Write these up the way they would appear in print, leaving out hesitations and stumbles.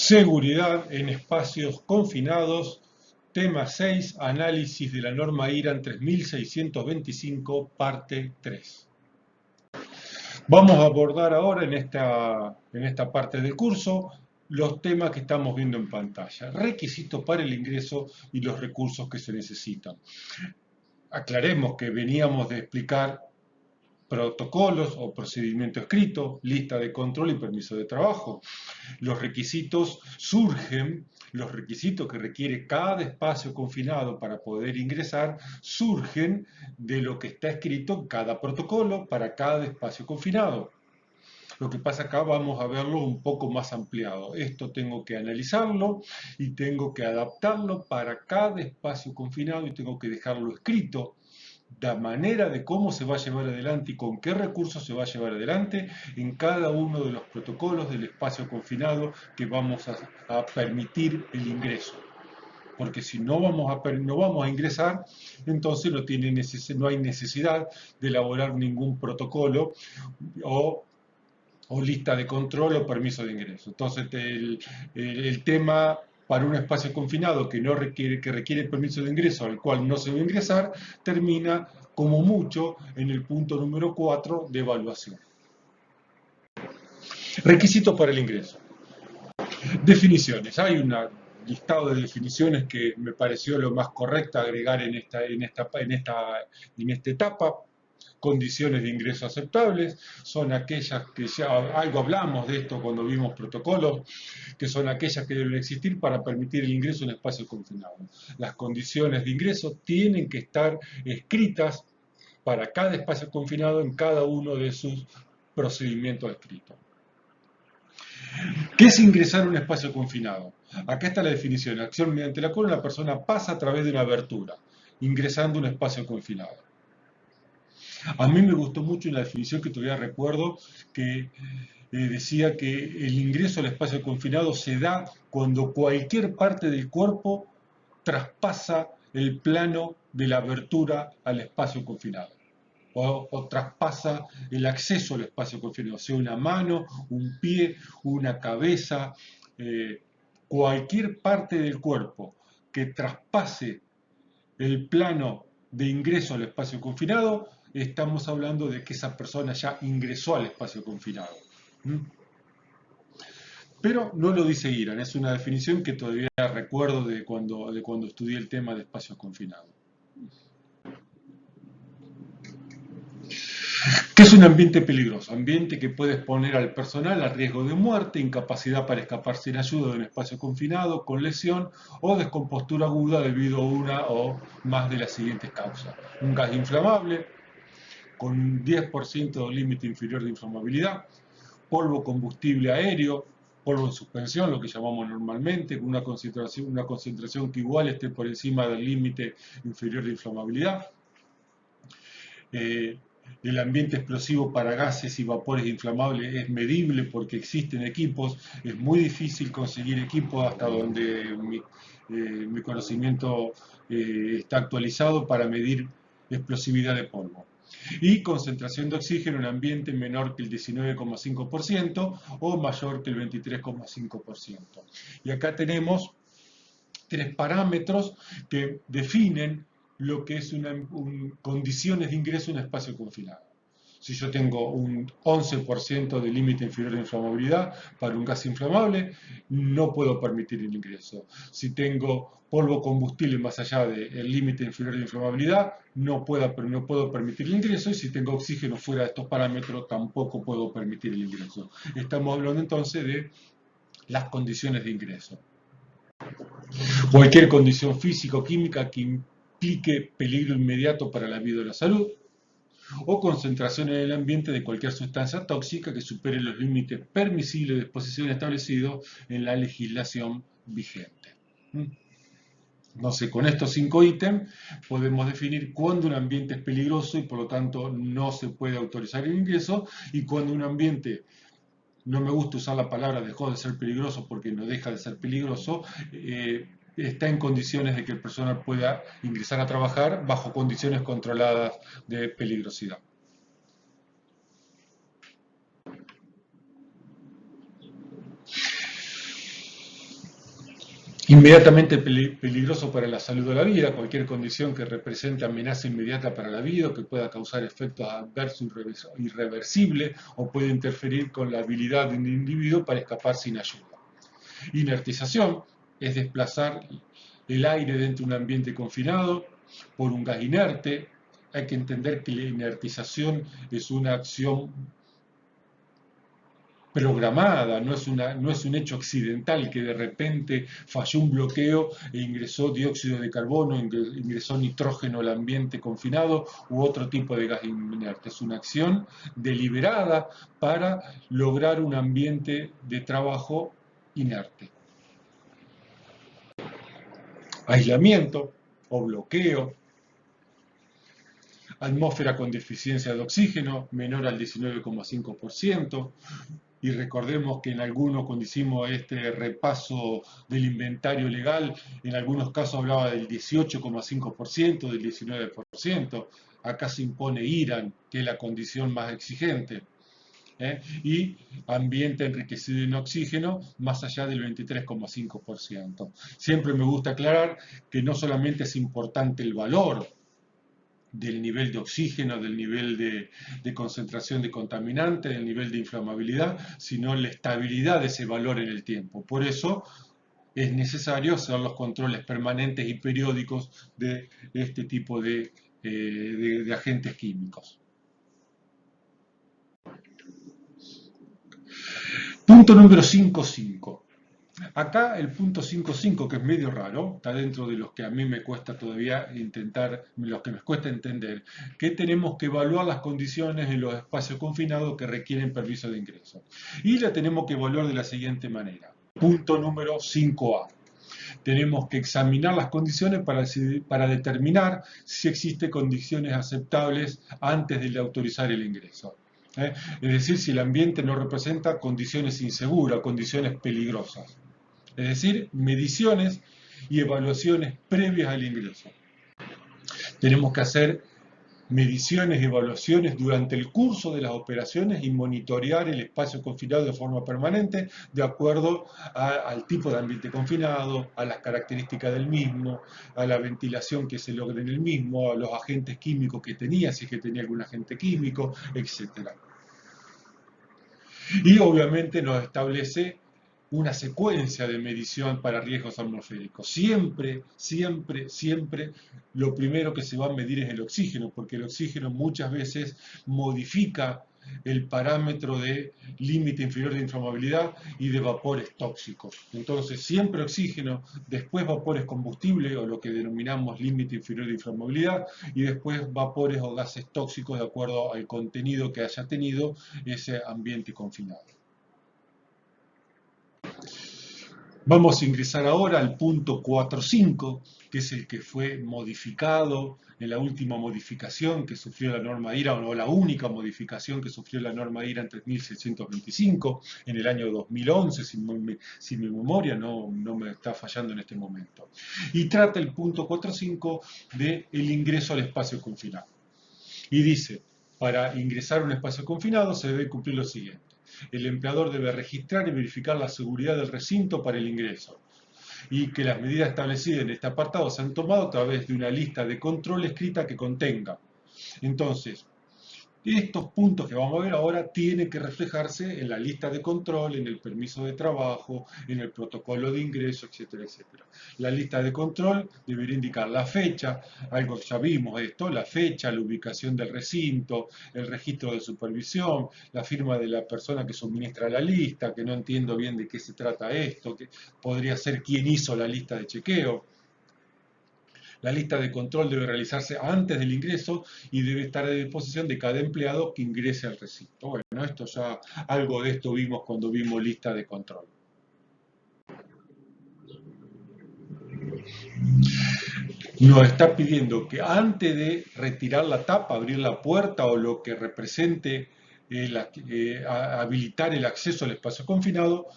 Seguridad en espacios confinados. Tema 6. Análisis de la norma IRAN 3625, parte 3. Vamos a abordar ahora en esta parte del curso los temas que estamos viendo en pantalla. Requisitos para el ingreso y los recursos que se necesitan. Aclaremos que veníamos de explicar protocolos o procedimiento escrito, lista de control y permiso de trabajo. Los requisitos surgen, los requisitos que requiere cada espacio confinado para poder ingresar, surgen de lo que está escrito en cada protocolo para cada espacio confinado. Lo que pasa acá vamos a verlo un poco más ampliado. Esto tengo que analizarlo y tengo que adaptarlo para cada espacio confinado y tengo que dejarlo escrito. La manera de cómo se va a llevar adelante y con qué recursos se va a llevar adelante en cada uno de los protocolos del espacio confinado que vamos a permitir el ingreso. Porque si no vamos a ingresar, entonces no hay necesidad de elaborar ningún protocolo o lista de control o permiso de ingreso. Entonces el tema para un espacio confinado que requiere permiso de ingreso al cual no se va a ingresar, termina como mucho en el punto número 4 de evaluación. Requisitos para el ingreso. Definiciones. Hay un listado de definiciones que me pareció lo más correcto agregar en esta etapa. Condiciones de ingreso aceptables son aquellas que ya algo hablamos de esto cuando vimos protocolos, que son aquellas que deben existir para permitir el ingreso en espacio confinado. Las condiciones de ingreso tienen que estar escritas para cada espacio confinado en cada uno de sus procedimientos escritos. ¿Qué es ingresar a un espacio confinado? Acá está la definición: acción mediante la cual una persona pasa a través de una abertura, ingresando a un espacio confinado. A mí me gustó mucho una definición que todavía recuerdo, que decía que el ingreso al espacio confinado se da cuando cualquier parte del cuerpo traspasa el plano de la abertura al espacio confinado. O traspasa el acceso al espacio confinado, sea una mano, un pie, una cabeza, cualquier parte del cuerpo que traspase el plano de ingreso al espacio confinado, estamos hablando de que esa persona ya ingresó al espacio confinado. Pero no lo dice IRAN, es una definición que todavía recuerdo de cuando estudié el tema de espacios confinados. ¿Qué es un ambiente peligroso? Ambiente que puede exponer al personal a riesgo de muerte, incapacidad para escapar sin ayuda de un espacio confinado, con lesión o descompostura aguda debido a una o más de las siguientes causas. Un gas inflamable con un 10% de límite inferior de inflamabilidad, polvo combustible aéreo, polvo en suspensión, lo que llamamos normalmente, con una concentración que igual esté por encima del límite inferior de inflamabilidad. El ambiente explosivo para gases y vapores inflamables es medible porque existen equipos. Es muy difícil conseguir equipos hasta donde mi conocimiento está actualizado para medir explosividad de polvo. Y concentración de oxígeno en ambiente menor que el 19,5% o mayor que el 23,5%. Y acá tenemos tres parámetros que definen lo que es condiciones de ingreso en un espacio confinado. Si yo tengo un 11% de límite inferior de inflamabilidad para un gas inflamable, no puedo permitir el ingreso. Si tengo polvo combustible más allá del límite inferior de inflamabilidad, no puedo permitir el ingreso. Y si tengo oxígeno fuera de estos parámetros, tampoco puedo permitir el ingreso. Estamos hablando entonces de las condiciones de ingreso. Cualquier condición física o química que implique peligro inmediato para la vida o la salud, o concentración en el ambiente de cualquier sustancia tóxica que supere los límites permisibles de exposición establecidos en la legislación vigente. Entonces, con estos 5 ítems podemos definir cuándo un ambiente es peligroso y por lo tanto no se puede autorizar el ingreso, y cuando un ambiente, no me gusta usar la palabra dejó de ser peligroso porque no deja de ser peligroso, está en condiciones de que el personal pueda ingresar a trabajar bajo condiciones controladas de peligrosidad. Inmediatamente peligroso para la salud de la vida, cualquier condición que represente amenaza inmediata para la vida o que pueda causar efectos adversos irreversibles o puede interferir con la habilidad de un individuo para escapar sin ayuda. Inertización es desplazar el aire dentro de un ambiente confinado por un gas inerte. Hay que entender que la inertización es una acción programada, no es un hecho accidental que de repente falló un bloqueo e ingresó dióxido de carbono, ingresó nitrógeno al ambiente confinado u otro tipo de gas inerte. Es una acción deliberada para lograr un ambiente de trabajo inerte. Aislamiento o bloqueo, atmósfera con deficiencia de oxígeno menor al 19,5%. Y recordemos que en algunos, cuando hicimos este repaso del inventario legal, en algunos casos hablaba del 18,5%, del 19%. Acá se impone IRAN, que es la condición más exigente. Y ambiente enriquecido en oxígeno más allá del 23,5%. Siempre me gusta aclarar que no solamente es importante el valor del nivel de oxígeno, del nivel de concentración de contaminante, del nivel de inflamabilidad, sino la estabilidad de ese valor en el tiempo. Por eso es necesario hacer los controles permanentes y periódicos de este tipo de agentes químicos. Punto número 5.5. Acá el punto 5.5, que es medio raro, está dentro de los que a mí me cuesta todavía los que me cuesta entender, que tenemos que evaluar las condiciones en los espacios confinados que requieren permiso de ingreso. Y la tenemos que evaluar de la siguiente manera. Punto número 5A. Tenemos que examinar las condiciones para determinar si existen condiciones aceptables antes de autorizar el ingreso. Es decir, si el ambiente no representa condiciones inseguras, condiciones peligrosas. Es decir, mediciones y evaluaciones previas al ingreso. Tenemos que hacer mediciones y evaluaciones durante el curso de las operaciones y monitorear el espacio confinado de forma permanente de acuerdo al tipo de ambiente confinado, a las características del mismo, a la ventilación que se logra en el mismo, a los agentes químicos que tenía, si es que tenía algún agente químico, etc. Y obviamente nos establece una secuencia de medición para riesgos atmosféricos. Siempre, siempre, siempre lo primero que se va a medir es el oxígeno, porque el oxígeno muchas veces modifica el parámetro de límite inferior de inflamabilidad y de vapores tóxicos. Entonces, siempre oxígeno, después vapores combustible o lo que denominamos límite inferior de inflamabilidad y después vapores o gases tóxicos de acuerdo al contenido que haya tenido ese ambiente confinado. Vamos a ingresar ahora al punto 4.5, que es el que fue modificado en la última modificación que sufrió la norma IRA, o la única modificación que sufrió la norma IRA en 3625, en el año 2011, si mi memoria no me está fallando en este momento. Y trata el punto 4.5 del ingreso al espacio confinado. Y dice, para ingresar a un espacio confinado se debe cumplir lo siguiente. El empleador debe registrar y verificar la seguridad del recinto para el ingreso y que las medidas establecidas en este apartado se han tomado a través de una lista de control escrita que contenga. Entonces, estos puntos que vamos a ver ahora tienen que reflejarse en la lista de control, en el permiso de trabajo, en el protocolo de ingreso, etcétera, etcétera. La lista de control debería indicar la fecha, algo que ya vimos esto, la fecha, la ubicación del recinto, el registro de supervisión, la firma de la persona que suministra la lista, que no entiendo bien de qué se trata esto, que podría ser quién hizo la lista de chequeo. La lista de control debe realizarse antes del ingreso y debe estar a disposición de cada empleado que ingrese al recinto. Bueno, esto ya, algo de esto vimos cuando vimos lista de control. Nos está pidiendo que antes de retirar la tapa, abrir la puerta o lo que represente habilitar el acceso al espacio confinado,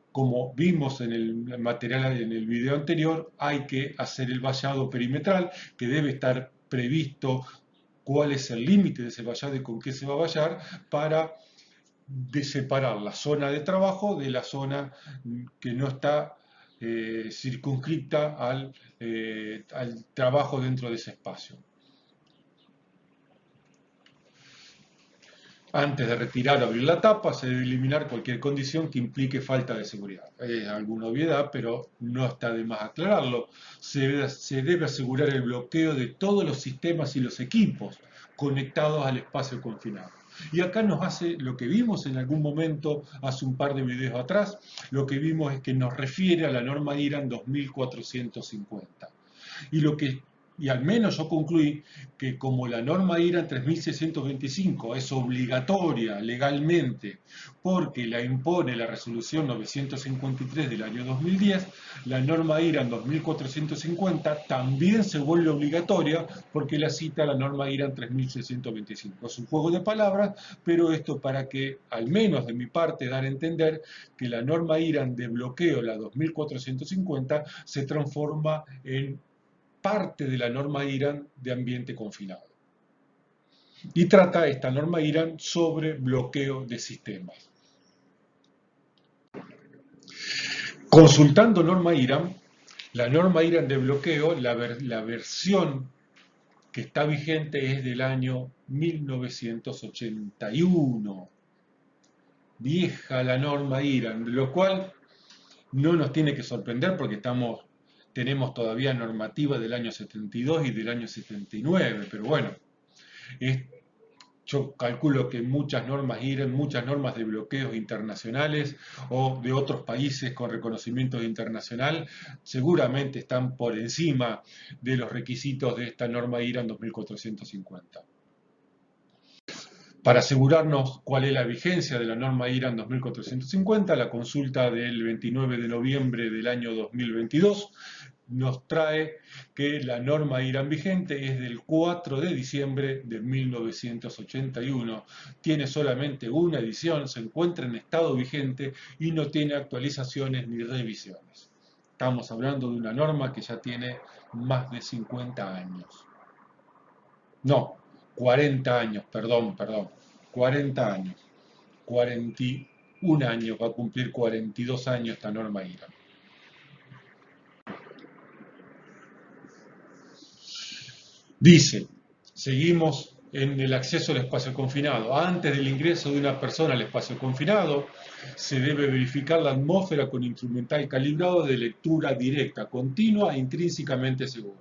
como vimos en el material, en el video anterior, hay que hacer el vallado perimetral, que debe estar previsto cuál es el límite de ese vallado y con qué se va a vallar para separar la zona de trabajo de la zona que no está circunscripta al trabajo dentro de ese espacio. Antes de retirar o abrir la tapa, se debe eliminar cualquier condición que implique falta de seguridad. Es alguna obviedad, pero no está de más aclararlo. Se debe asegurar el bloqueo de todos los sistemas y los equipos conectados al espacio confinado. Y acá nos hace lo que vimos en algún momento, hace un par de videos atrás, lo que vimos es que nos refiere a la norma IRAN 2450. Y al menos yo concluí que como la norma IRAN 3625 es obligatoria legalmente porque la impone la resolución 953 del año 2010, la norma IRAN 2450 también se vuelve obligatoria porque la cita la norma IRAN 3625. Es un juego de palabras, pero esto para que, al menos de mi parte, dar a entender que la norma IRAN de bloqueo, la 2450, se transforma en parte de la norma IRAN de ambiente confinado. Y trata esta norma IRAN sobre bloqueo de sistemas. Consultando norma IRAN, la norma IRAN de bloqueo, la versión que está vigente es del año 1981. Vieja la norma IRAN, lo cual no nos tiene que sorprender porque tenemos todavía normativa del año 72 y del año 79, pero bueno, yo calculo que muchas normas IRAN, muchas normas de bloqueos internacionales o de otros países con reconocimiento internacional, seguramente están por encima de los requisitos de esta norma IRAN 2450. Para asegurarnos cuál es la vigencia de la norma IRAN 2450, la consulta del 29 de noviembre del año 2022 nos trae que la norma IRAN vigente es del 4 de diciembre de 1981. Tiene solamente una edición, se encuentra en estado vigente y no tiene actualizaciones ni revisiones. Estamos hablando de una norma que ya tiene más de 50 años. No, 40 años, perdón. 40 años. 41 años, va a cumplir 42 años esta norma IRAN. Dice, seguimos en el acceso al espacio confinado. Antes del ingreso de una persona al espacio confinado, se debe verificar la atmósfera con instrumental calibrado de lectura directa, continua e intrínsecamente seguro.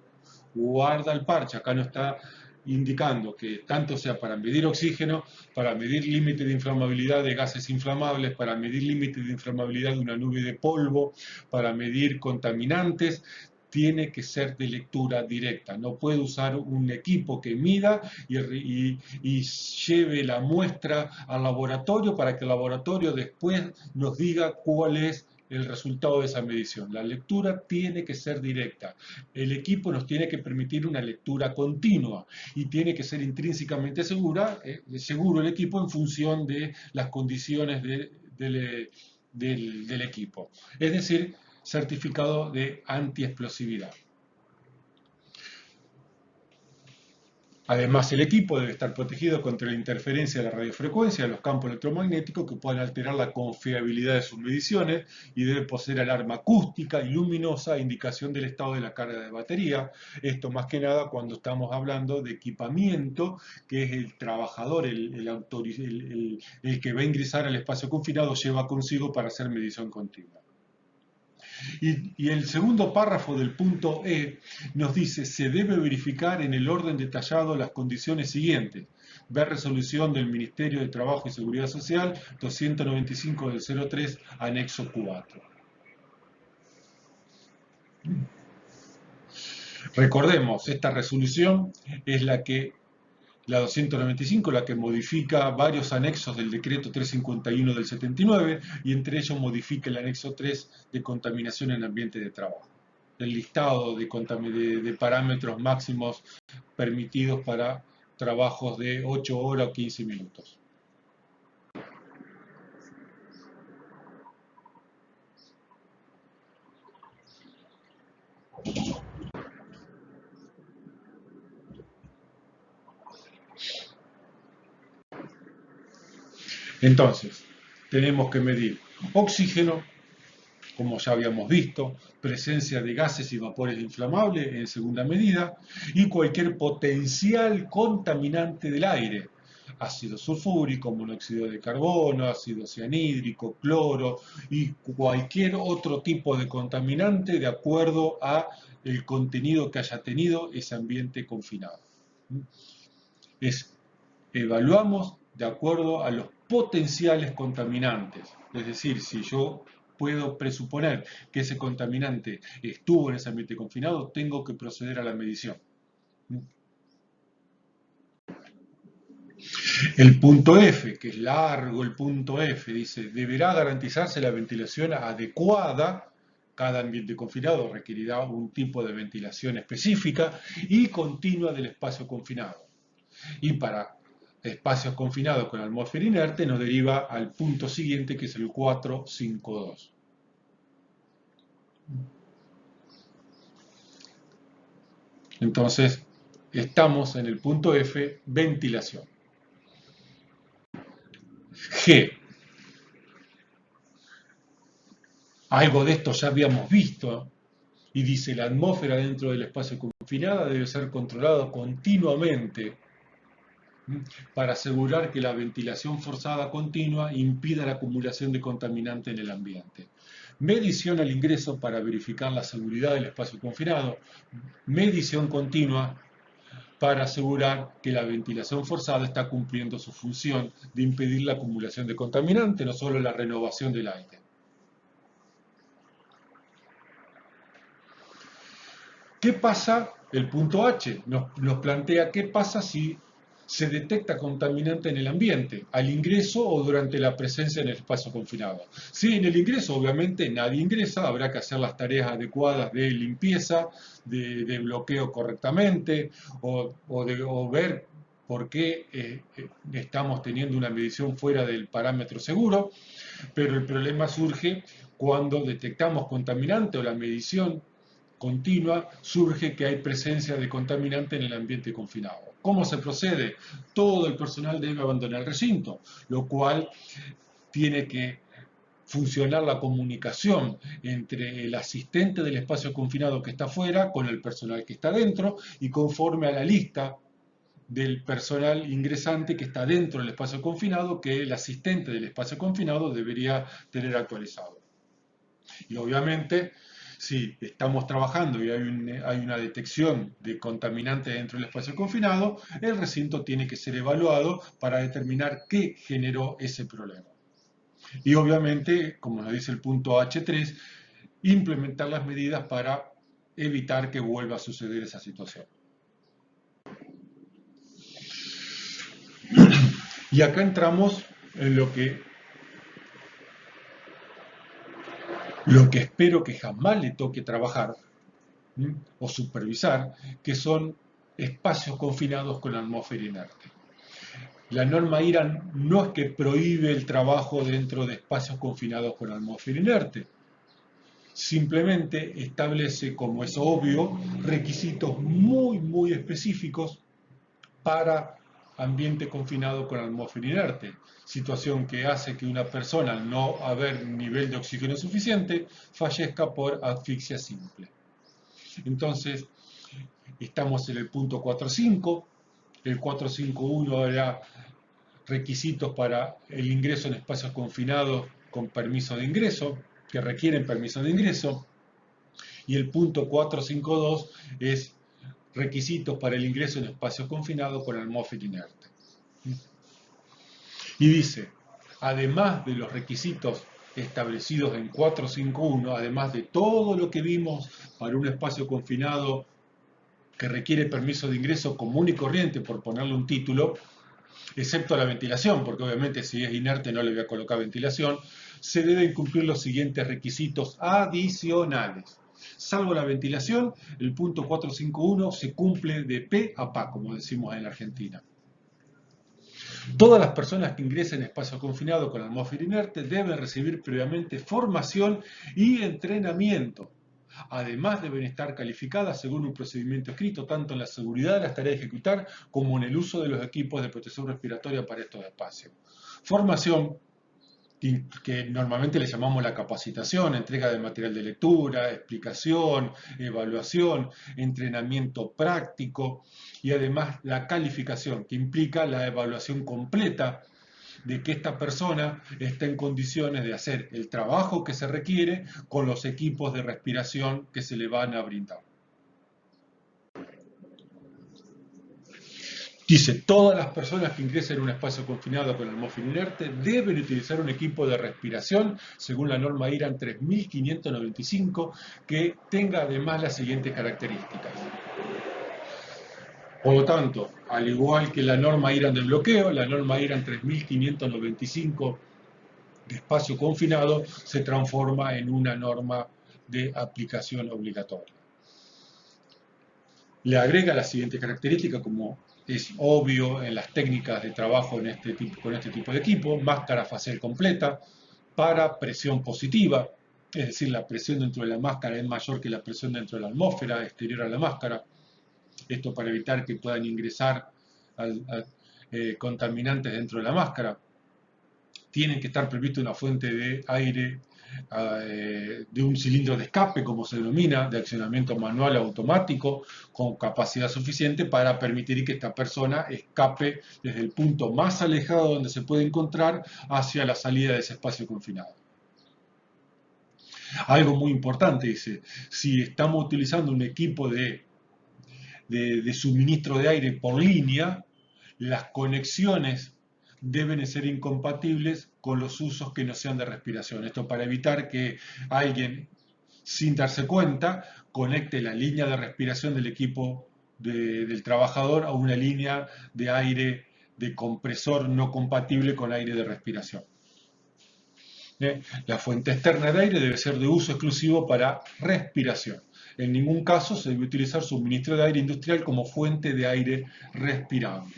Guarda el parche, acá no está indicando que tanto sea para medir oxígeno, para medir límite de inflamabilidad de gases inflamables, para medir límite de inflamabilidad de una nube de polvo, para medir contaminantes, tiene que ser de lectura directa. No puede usar un equipo que mida y lleve la muestra al laboratorio para que el laboratorio después nos diga cuál es el resultado de esa medición. La lectura tiene que ser directa. El equipo nos tiene que permitir una lectura continua y tiene que ser intrínsecamente seguro el equipo en función de las condiciones del equipo. Es decir, certificado de antiexplosividad. Además, el equipo debe estar protegido contra la interferencia de la radiofrecuencia de los campos electromagnéticos que puedan alterar la confiabilidad de sus mediciones y debe poseer alarma acústica y luminosa, indicación del estado de la carga de batería. Esto más que nada cuando estamos hablando de equipamiento que es el trabajador, el que va a ingresar al espacio confinado lleva consigo para hacer medición continua. Y el segundo párrafo del punto E nos dice, se debe verificar en el orden detallado las condiciones siguientes. Ver resolución del Ministerio de Trabajo y Seguridad Social 295 del 03, anexo 4. Recordemos, esta resolución es la 295, la que modifica varios anexos del decreto 351 del 79 y entre ellos modifica el anexo 3 de contaminación en ambiente de trabajo. El listado de parámetros máximos permitidos para trabajos de 8 horas o 15 minutos. Entonces, tenemos que medir oxígeno, como ya habíamos visto, presencia de gases y vapores inflamables en segunda medida, y cualquier potencial contaminante del aire, ácido sulfúrico, monóxido de carbono, ácido cianhídrico, cloro y cualquier otro tipo de contaminante de acuerdo a el contenido que haya tenido ese ambiente confinado. Evaluamos de acuerdo a los potenciales contaminantes. Es decir, si yo puedo presuponer que ese contaminante estuvo en ese ambiente confinado, tengo que proceder a la medición. El punto F, que es largo el punto F, dice, deberá garantizarse la ventilación adecuada. Cada ambiente confinado requerirá un tipo de ventilación específica y continua del espacio confinado. Y para espacios confinados con atmósfera inerte nos deriva al punto siguiente, que es el 452. Entonces, estamos en el punto F, ventilación. G. Algo de esto ya habíamos visto, y dice, la atmósfera dentro del espacio confinado debe ser controlada continuamente para asegurar que la ventilación forzada continua impida la acumulación de contaminante en el ambiente. Medición al ingreso para verificar la seguridad del espacio confinado. Medición continua para asegurar que la ventilación forzada está cumpliendo su función de impedir la acumulación de contaminante, no solo la renovación del aire. ¿Qué pasa? El punto H nos plantea qué pasa si se detecta contaminante en el ambiente, al ingreso o durante la presencia en el espacio confinado. Si en el ingreso obviamente nadie ingresa, habrá que hacer las tareas adecuadas de limpieza, de bloqueo correctamente, o ver por qué estamos teniendo una medición fuera del parámetro seguro, pero el problema surge cuando detectamos contaminante o la medición continua, surge que hay presencia de contaminante en el ambiente confinado. ¿Cómo se procede? Todo el personal debe abandonar el recinto, lo cual tiene que funcionar la comunicación entre el asistente del espacio confinado que está afuera con el personal que está dentro, y conforme a la lista del personal ingresante que está dentro del espacio confinado, que el asistente del espacio confinado debería tener actualizado. Y obviamente, si estamos trabajando y hay una detección de contaminante dentro del espacio confinado, el recinto tiene que ser evaluado para determinar qué generó ese problema. Y obviamente, como nos dice el punto H3, implementar las medidas para evitar que vuelva a suceder esa situación. Y acá entramos en lo que espero que jamás le toque trabajar o supervisar, que son espacios confinados con atmósfera inerte. La norma IRA no es que prohíbe el trabajo dentro de espacios confinados con atmósfera inerte, simplemente establece, como es obvio, requisitos muy específicos para ambiente confinado con atmósfera inerte, situación que hace que una persona, al no haber nivel de oxígeno suficiente, fallezca por asfixia simple. Entonces, estamos en el punto 4.5, el 4.5.1 era requisitos para el ingreso en espacios confinados con permiso de ingreso, que requieren permiso de ingreso, y el punto 4.5.2 es requisitos para el ingreso en espacios confinados con atmósfera inerte. Y dice, además de los requisitos establecidos en 4.5.1, además de todo lo que vimos para un espacio confinado que requiere permiso de ingreso común y corriente, por ponerle un título, excepto la ventilación, porque obviamente si es inerte no le voy a colocar ventilación, se deben cumplir los siguientes requisitos adicionales. Salvo la ventilación, el punto 4.5.1 se cumple de pe a pa, como decimos en la Argentina. Todas las personas que ingresen en espacio confinado con atmósfera inerte deben recibir previamente formación y entrenamiento. Además deben estar calificadas según un procedimiento escrito tanto en la seguridad de las tareas a ejecutar como en el uso de los equipos de protección respiratoria para estos espacios. Formación que normalmente le llamamos la capacitación, entrega de material de lectura, explicación, evaluación, entrenamiento práctico y además la calificación, que implica la evaluación completa de que esta persona está en condiciones de hacer el trabajo que se requiere con los equipos de respiración que se le van a brindar. Dice, todas las personas que ingresen en un espacio confinado con almófil inerte deben utilizar un equipo de respiración según la norma IRAN 3595 que tenga además las siguientes características. Por lo tanto, al igual que la norma IRAN de bloqueo, la norma IRAN 3595 de espacio confinado se transforma en una norma de aplicación obligatoria. Le agrega la siguiente característica, como es obvio en las técnicas de trabajo con este tipo de equipo: máscara facial completa para presión positiva, es decir, la presión dentro de la máscara es mayor que la presión dentro de la atmósfera exterior a la máscara. Esto para evitar que puedan ingresar contaminantes dentro de la máscara. Tienen que estar previsto una fuente de aire de un cilindro de escape, como se denomina, de accionamiento manual automático, con capacidad suficiente para permitir que esta persona escape desde el punto más alejado donde se puede encontrar hacia la salida de ese espacio confinado. Algo muy importante, dice, si estamos utilizando un equipo de suministro de aire por línea, las conexiones deben ser incompatibles con los usos que no sean de respiración. Esto para evitar que alguien, sin darse cuenta, conecte la línea de respiración del equipo del trabajador a una línea de aire de compresor no compatible con aire de respiración. La fuente externa de aire debe ser de uso exclusivo para respiración. En ningún caso se debe utilizar suministro de aire industrial como fuente de aire respirable.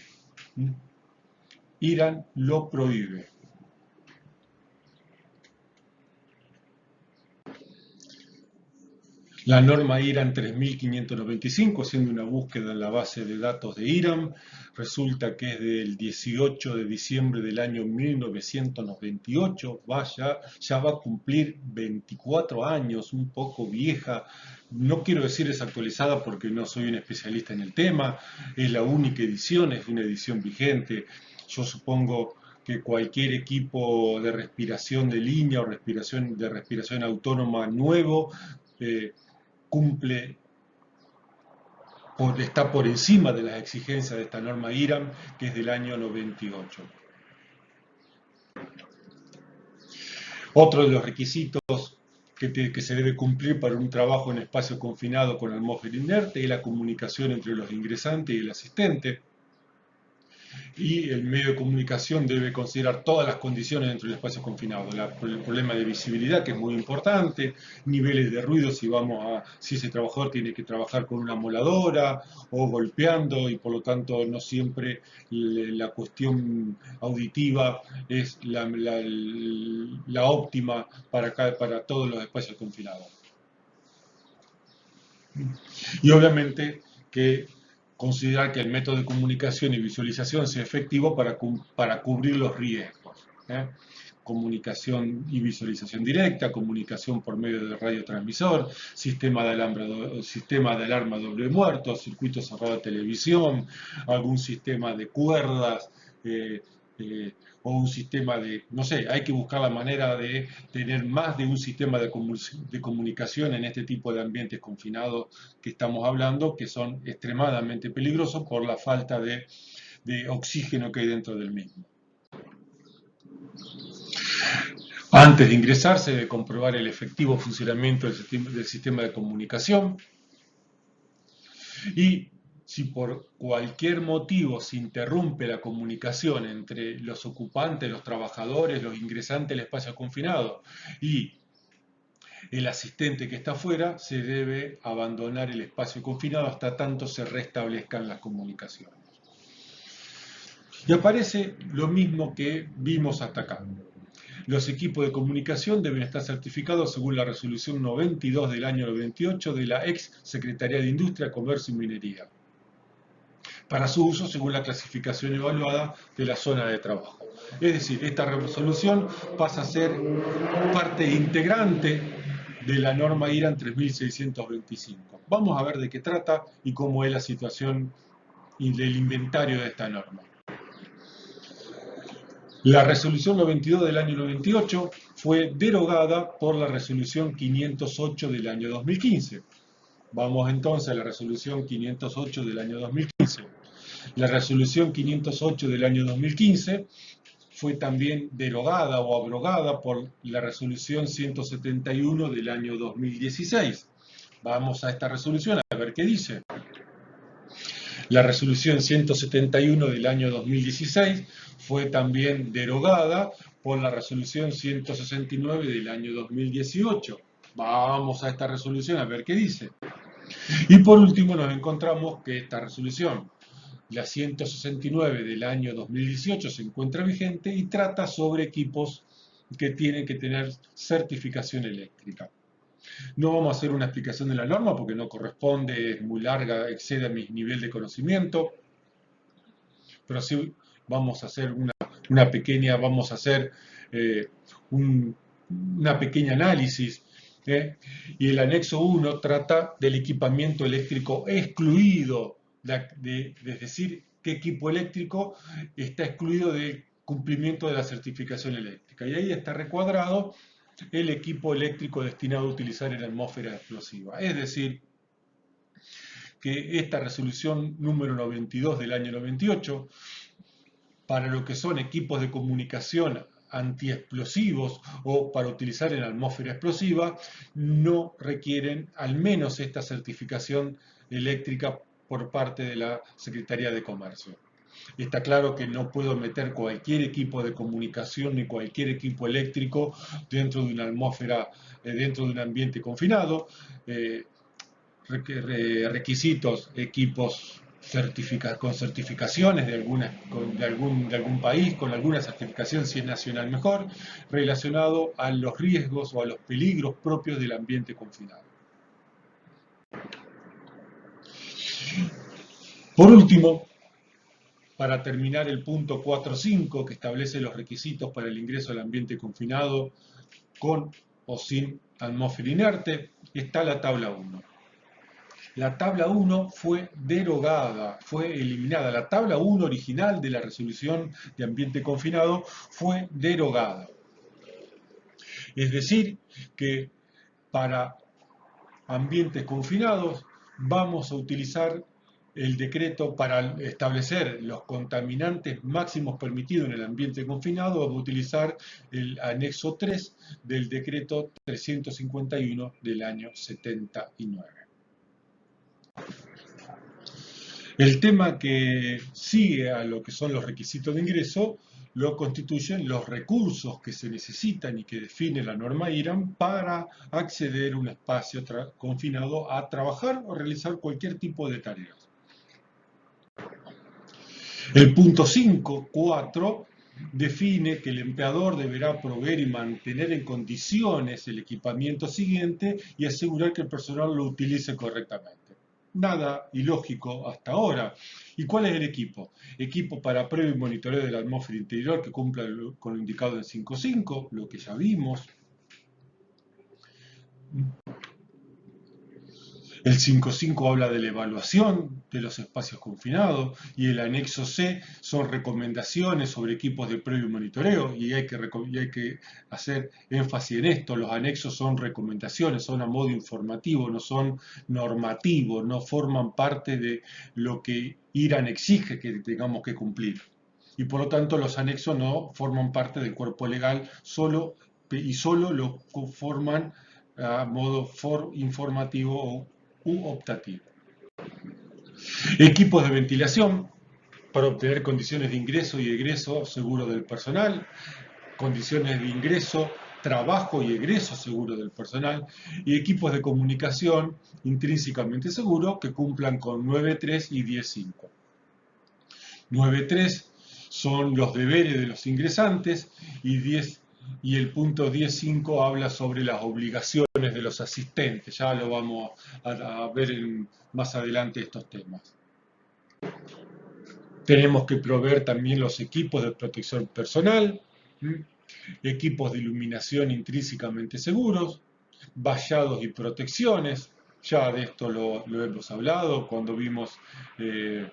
IRAN lo prohíbe. La norma IRAN 3595, haciendo una búsqueda en la base de datos de IRAN, resulta que es del 18 de diciembre del año 1998, ya va a cumplir 24 años, un poco vieja. No quiero decir desactualizada porque no soy un especialista en el tema, es la única edición, es una edición vigente. Yo supongo que cualquier equipo de respiración de línea o de respiración autónoma nuevo está por encima de las exigencias de esta norma IRAN, que es del año 98. Otro de los requisitos que se debe cumplir para un trabajo en espacio confinado con atmósfera inerte es la comunicación entre los ingresantes y el asistente. Y el medio de comunicación debe considerar todas las condiciones dentro del espacio confinado. El problema de visibilidad, que es muy importante, niveles de ruido, si ese trabajador tiene que trabajar con una moladora o golpeando, y por lo tanto no siempre la cuestión auditiva es la óptima para todos los espacios confinados. Y obviamente que considerar que el método de comunicación y visualización sea efectivo para cubrir los riesgos. Comunicación y visualización directa, comunicación por medio del radiotransmisor, sistema de alarma doble muerto, circuito cerrado de televisión, algún sistema de cuerdas, o un sistema de, no sé, hay que buscar la manera de tener más de un sistema de comunicación en este tipo de ambientes confinados que estamos hablando, que son extremadamente peligrosos por la falta de oxígeno que hay dentro del mismo. Antes de ingresar se debe comprobar el efectivo funcionamiento del sistema de comunicación, y si por cualquier motivo se interrumpe la comunicación entre los ocupantes, los trabajadores, los ingresantes del espacio confinado y el asistente que está afuera, se debe abandonar el espacio confinado hasta tanto se restablezcan las comunicaciones. Y aparece lo mismo que vimos hasta acá. Los equipos de comunicación deben estar certificados según la resolución 92 del año 98 de la ex Secretaría de Industria, Comercio y Minería, para su uso según la clasificación evaluada de la zona de trabajo. Es decir, esta resolución pasa a ser parte integrante de la norma IRAN 3625. Vamos a ver de qué trata y cómo es la situación y del inventario de esta norma. La resolución 92 del año 98 fue derogada por la resolución 508 del año 2015. Vamos entonces a la resolución 508 del año 2015. La resolución 508 del año 2015 fue también derogada o abrogada por la resolución 171 del año 2016. Vamos a esta resolución a ver qué dice. La resolución 171 del año 2016 fue también derogada por la resolución 169 del año 2018. Vamos a esta resolución a ver qué dice. Y por último nos encontramos que esta resolución, la 169 del año 2018, se encuentra vigente y trata sobre equipos que tienen que tener certificación eléctrica. No vamos a hacer una explicación de la norma porque no corresponde, es muy larga, excede mi nivel de conocimiento, pero sí vamos a hacer una pequeña análisis. Y el anexo 1 trata del equipamiento eléctrico excluido, es decir, qué equipo eléctrico está excluido del cumplimiento de la certificación eléctrica. Y ahí está recuadrado el equipo eléctrico destinado a utilizar en atmósfera explosiva. Es decir, que esta resolución número 92 del año 98, para lo que son equipos de comunicación antiexplosivos o para utilizar en atmósfera explosiva, no requieren al menos esta certificación eléctrica por parte de la Secretaría de Comercio. Está claro que no puedo meter cualquier equipo de comunicación ni cualquier equipo eléctrico dentro de una atmósfera, dentro de un ambiente confinado. Requisitos, equipos con certificaciones de algún país, con alguna certificación si es nacional mejor, relacionado a los riesgos o a los peligros propios del ambiente confinado. Por último, para terminar el punto 4.5 que establece los requisitos para el ingreso al ambiente confinado con o sin atmósfera inerte, está la tabla 1. La tabla 1 fue derogada, fue eliminada. La tabla 1 original de la resolución de ambiente confinado fue derogada. Es decir, que para ambientes confinados vamos a utilizar el decreto para establecer los contaminantes máximos permitidos en el ambiente confinado, vamos a utilizar el anexo 3 del decreto 351 del año 79. El tema que sigue a lo que son los requisitos de ingreso lo constituyen los recursos que se necesitan y que define la norma IRAN para acceder a un espacio confinado a trabajar o realizar cualquier tipo de tareas. El punto 5.4 define que el empleador deberá proveer y mantener en condiciones el equipamiento siguiente y asegurar que el personal lo utilice correctamente. Nada ilógico hasta ahora. ¿Y cuál es el equipo? Equipo para previo y monitoreo de la atmósfera interior que cumpla con lo indicado en 5.5, lo que ya vimos. El 5.5 habla de la evaluación de los espacios confinados y el anexo C son recomendaciones sobre equipos de previo monitoreo y hay que hacer énfasis en esto. Los anexos son recomendaciones, son a modo informativo, no son normativos, no forman parte de lo que IRAN exige que tengamos que cumplir. Y por lo tanto los anexos no forman parte del cuerpo legal solo lo forman a modo informativo u optativo. Equipos de ventilación para obtener condiciones de ingreso y egreso seguro del personal, condiciones de ingreso, trabajo y egreso seguro del personal, y equipos de comunicación intrínsecamente seguros que cumplan con 9.3 y 10.5. 9.3 son los deberes de los ingresantes y el punto 10.5 habla sobre las obligaciones de los asistentes. Ya lo vamos a ver más adelante estos temas. Tenemos que proveer también los equipos de protección personal, equipos de iluminación intrínsecamente seguros, vallados y protecciones. Ya de esto lo hemos hablado cuando vimos el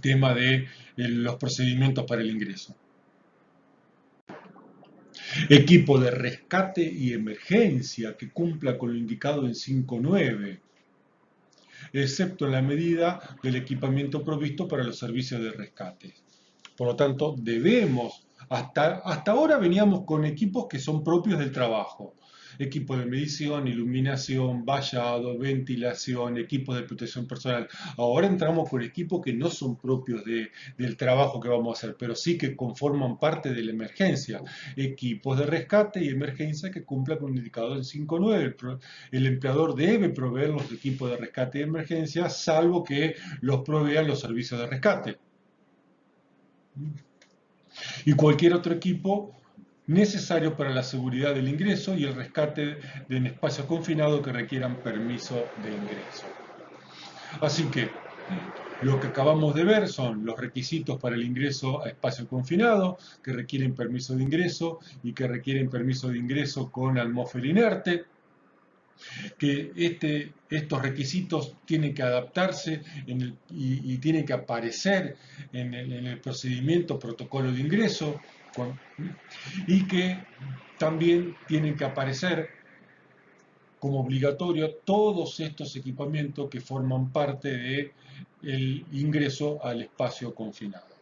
tema de los procedimientos para el ingreso. Equipo de rescate y emergencia que cumpla con lo indicado en 5.9, excepto en la medida del equipamiento provisto para los servicios de rescate. Por lo tanto, debemos, hasta ahora veníamos con equipos que son propios del trabajo. Equipos de medición, iluminación, vallado, ventilación, equipos de protección personal. Ahora entramos con equipos que no son propios del trabajo que vamos a hacer, pero sí que conforman parte de la emergencia. Equipos de rescate y emergencia que cumplan con el indicador del 5.9. El empleador debe proveer los equipos de rescate y emergencia, salvo que los provean los servicios de rescate y cualquier otro equipo necesario para la seguridad del ingreso y el rescate en espacios confinados que requieran permiso de ingreso. Así que lo que acabamos de ver son los requisitos para el ingreso a espacio confinado, que requieren permiso de ingreso y que requieren permiso de ingreso con atmósfera inerte, que estos requisitos tienen que adaptarse y tienen que aparecer en el procedimiento protocolo de ingreso y que también tienen que aparecer como obligatorio todos estos equipamientos que forman parte del ingreso al espacio confinado.